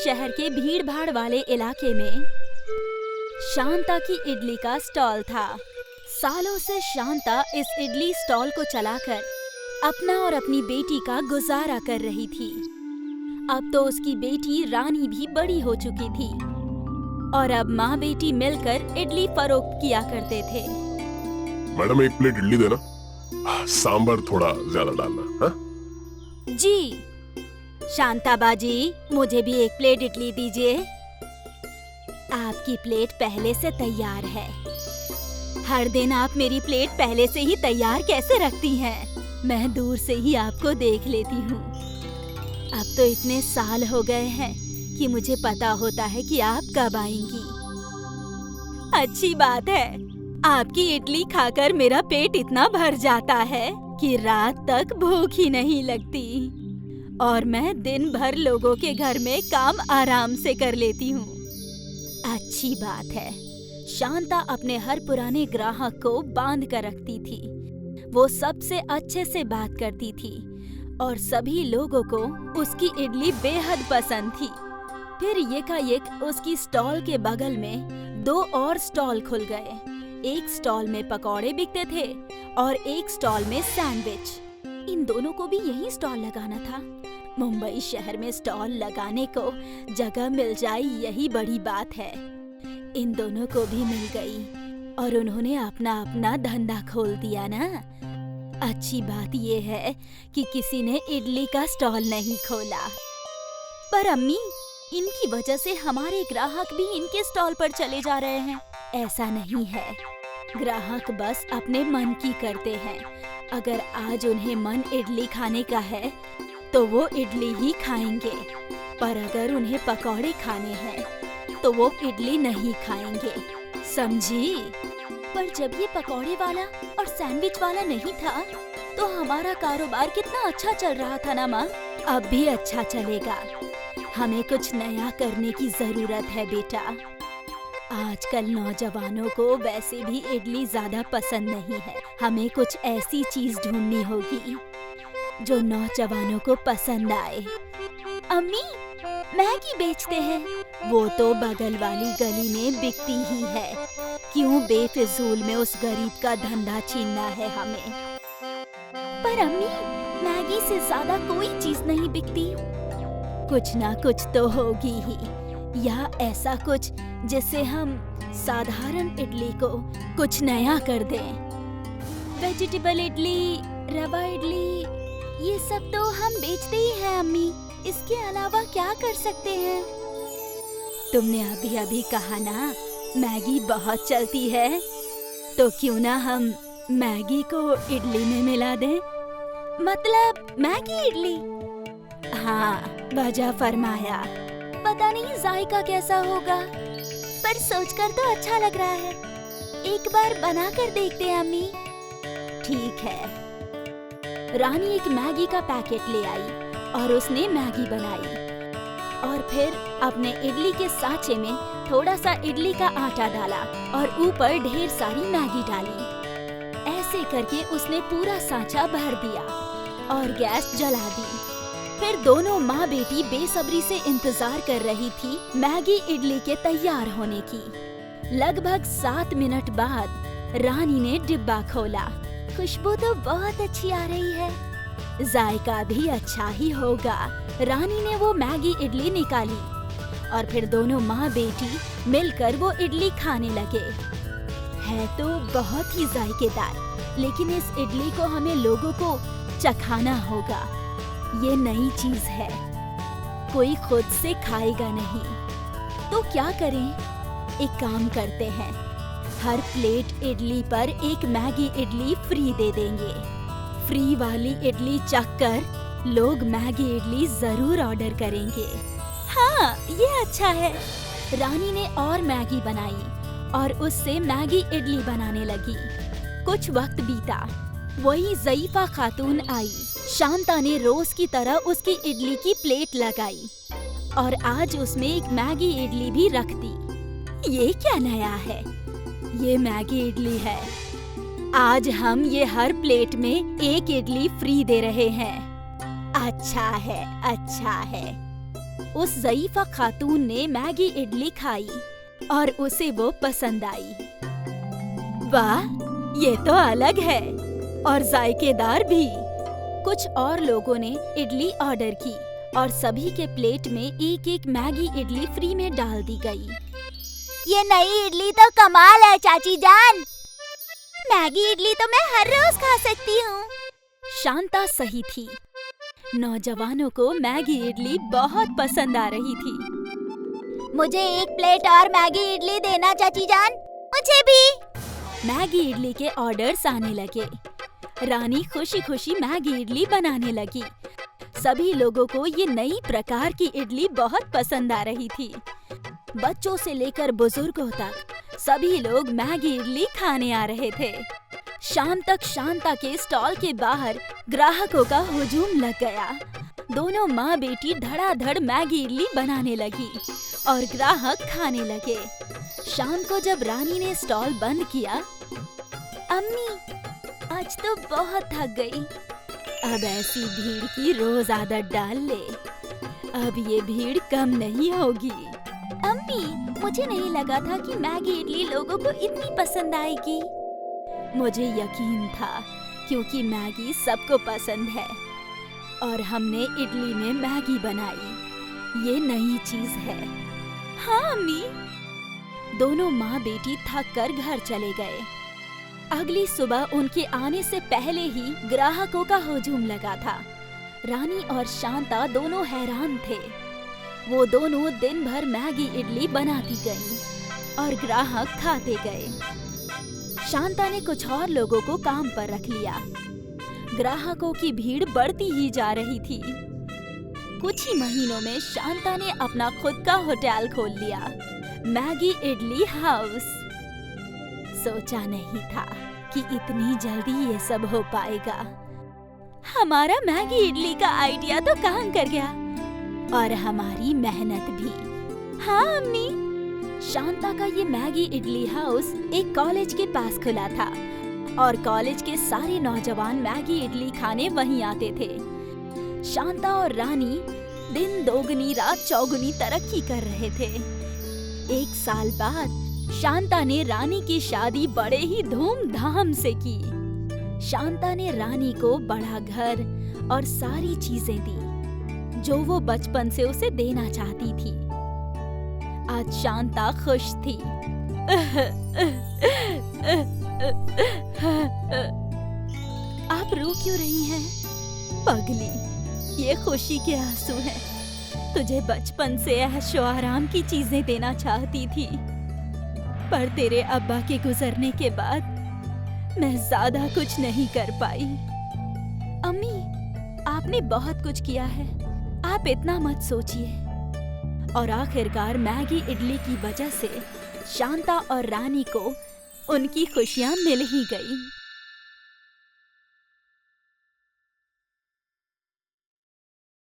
शहर के भीड़-भाड़ वाले इलाके में शांता की इडली का स्टॉल था। सालों से शांता इस इडली स्टॉल को चलाकर अपना और अपनी बेटी का गुजारा कर रही थी। अब तो उसकी बेटी रानी भी बड़ी हो चुकी थी और अब माँ बेटी मिलकर इडली फरोख्त किया करते थे। मैडम, एक प्लेट इडली देना, सांभर थोड़ा ज्यादा डालना। हाँ? जी शांता बाजी, मुझे भी एक प्लेट इडली दीजिए। आपकी प्लेट पहले से तैयार है। हर दिन आप मेरी प्लेट पहले से ही तैयार कैसे रखती हैं? मैं दूर से ही आपको देख लेती हूँ। अब तो इतने साल हो गए हैं कि मुझे पता होता है कि आप कब आएंगी। अच्छी बात है, आपकी इडली खाकर मेरा पेट इतना भर जाता है कि रात तक भूख ही नहीं लगती और मैं दिन भर लोगों के घर में काम आराम से कर लेती हूँ। अच्छी बात है। शांता अपने हर पुराने ग्राहक को बांध कर रखती थी। वो सबसे अच्छे से बात करती थी और सभी लोगों को उसकी इडली बेहद पसंद थी। फिर एकाएक उसकी स्टॉल के बगल में 2 और स्टॉल खुल गए। एक स्टॉल में पकौड़े बिकते थे और एक स्टॉल में सैंडविच। इन दोनों को भी यही स्टॉल लगाना था। मुंबई शहर में स्टॉल लगाने को जगह मिल जाए, यही बड़ी बात है। इन दोनों को भी मिल गई और उन्होंने अपना अपना धंधा खोल दिया ना। अच्छी बात ये है कि किसी ने इडली का स्टॉल नहीं खोला। पर अम्मी, इनकी वजह से हमारे ग्राहक भी इनके स्टॉल पर चले जा रहे हैं। ऐसा नहीं है, ग्राहक बस अपने मन की करते हैं। अगर आज उन्हें मन इडली खाने का है तो वो इडली ही खाएंगे, पर अगर उन्हें पकौड़े खाने हैं तो वो इडली नहीं खाएंगे, समझी? पर जब ये पकौड़े वाला और सैंडविच वाला नहीं था तो हमारा कारोबार कितना अच्छा चल रहा था ना माँ। अब भी अच्छा चलेगा। हमें कुछ नया करने की जरूरत है बेटा। आजकल नौजवानों को वैसे भी इडली ज्यादा पसंद नहीं है। हमें कुछ ऐसी चीज ढूंढनी होगी जो नौजवानों को पसंद आए। अम्मी, मैगी बेचते हैं। वो तो बगल वाली गली में बिकती ही है। क्यों बेफिजूल में उस गरीब का धंधा छीनना है हमें? पर अम्मी, मैगी से ज्यादा कोई चीज नहीं बिकती। कुछ ना कुछ तो होगी ही, या ऐसा कुछ जिससे हम साधारण इडली को कुछ नया कर दें। वेजिटेबल इडली, रवा इडली, ये सब तो हम बेचते ही हैं अम्मी। इसके अलावा क्या कर सकते हैं? तुमने अभी अभी कहा ना मैगी बहुत चलती है, तो क्यों ना हम मैगी को इडली में मिला दें? मतलब मैगी इडली? हाँ, वजह फरमाया। पता नहीं जायका कैसा होगा, पर सोचकर तो अच्छा लग रहा है। एक बार बना कर देखते हैं अम्मी। ठीक है। रानी एक मैगी का पैकेट ले आई और उसने मैगी बनाई और फिर अपने इडली के सांचे में थोड़ा सा इडली का आटा डाला और ऊपर ढेर सारी मैगी डाली। ऐसे करके उसने पूरा सांचा भर दिया और गैस जला दी। फिर दोनों माँ बेटी बेसब्री से इंतजार कर रही थी मैगी इडली के तैयार होने की। लगभग 7 मिनट बाद रानी ने डिब्बा खोला। खुशबू तो बहुत अच्छी आ रही है, जायका भी अच्छा ही होगा। रानी ने वो मैगी इडली निकाली और फिर दोनों माँ बेटी मिलकर वो इडली खाने लगे। है तो बहुत ही जायकेदार, लेकिन इस इडली को हमें लोगों को चखाना होगा। ये नई चीज है, कोई खुद से खाएगा नहीं। तो क्या करें? एक काम करते हैं, हर प्लेट इडली पर एक मैगी इडली फ्री दे देंगे। फ्री वाली इडली चखकर लोग मैगी इडली जरूर ऑर्डर करेंगे। हाँ, ये अच्छा है। रानी ने और मैगी बनाई और उससे मैगी इडली बनाने लगी। कुछ वक्त बीता, वही ज़ईफा खातून आई। शांता ने रोज की तरह उसकी इडली की प्लेट लगाई और आज उसमें एक मैगी इडली भी रख दी। ये क्या नया है? ये मैगी इडली है। आज हम ये हर प्लेट में एक इडली फ्री दे रहे हैं। अच्छा है, अच्छा है। उस ज़ईफ़ा खातून ने मैगी इडली खाई और उसे वो पसंद आई। वाह, ये तो अलग है और जायकेदार भी। कुछ और लोगों ने इडली ऑर्डर की और सभी के प्लेट में एक एक मैगी इडली फ्री में डाल दी गई। ये नई इडली तो कमाल है चाची जान। मैगी इडली तो मैं हर रोज खा सकती हूँ। शांता सही थी। नौजवानों को मैगी इडली बहुत पसंद आ रही थी। मुझे एक प्लेट और मैगी इडली देना चाची जान। मुझे भी। मैगी इडली के ऑर्डर्स आने लगे। रानी खुशी खुशी मैगी इडली बनाने लगी। सभी लोगों को ये नई प्रकार की इडली बहुत पसंद आ रही थी। बच्चों से लेकर बुजुर्गों तक सभी लोग मैगी इडली खाने आ रहे थे। शाम तक शांता के स्टॉल के बाहर ग्राहकों का हुजूम लग गया। दोनों माँ बेटी धड़ाधड़ मैगी इडली बनाने लगी और ग्राहक खाने लगे। शाम को जब रानी ने स्टॉल बंद किया, अम्मी, आज तो बहुत थक गई। अब ऐसी भीड़ की रोज आदत डाल ले। अब ये भीड़ कम नहीं होगी। अम्मी, मुझे नहीं लगा था कि मैगी इडली लोगों को इतनी पसंद आएगी। मुझे यकीन था क्योंकि मैगी सबको पसंद है और हमने इडली में मैगी बनाई। ये नई चीज है। हाँ अम्मी। दोनों माँ बेटी थक कर घर चले गए। अगली सुबह उनके आने से पहले ही ग्राहकों का हुजूम लगा था। रानी और शांता दोनों हैरान थे। वो दोनों दिन भर मैगी इडली बनाती गईं और ग्राहक खाते गए। शांता ने कुछ और लोगों को काम पर रख लिया। ग्राहकों की भीड़ बढ़ती ही जा रही थी। कुछ ही महीनों में शांता ने अपना खुद का होटल खोल लिया, मैगी इडली हाउस। सोचा नहीं था कि इतनी जल्दी ये सब हो पाएगा। हमारा मैगी इडली का आइडिया तो काम कर गया और हमारी मेहनत भी। हाँ अम्मी। शांता का ये मैगी इडली हाउस एक कॉलेज के पास खुला था और कॉलेज के सारे नौजवान मैगी इडली खाने वहीं आते थे। शांता और रानी दिन दोगुनी रात चौगुनी तरक्की कर रहे थे। 1 साल बाद शांता ने रानी की शादी बड़े ही धूमधाम से की। शांता ने रानी को बड़ा घर और सारी चीजें दी जो वो बचपन से उसे देना चाहती थी। आज शांता खुश थी। आप रो क्यों रही हैं? पगली, ये खुशी के आंसू हैं। तुझे बचपन से ऐशो आराम की चीजें देना चाहती थी, पर तेरे अब्बा के गुजरने के बाद मैं ज्यादा कुछ नहीं कर पाई। अम्मी, आपने बहुत कुछ किया है, आप इतना मत सोचिए। और आखिरकार मैगी इडली की वजह से शांता और रानी को उनकी खुशियां मिल ही गई।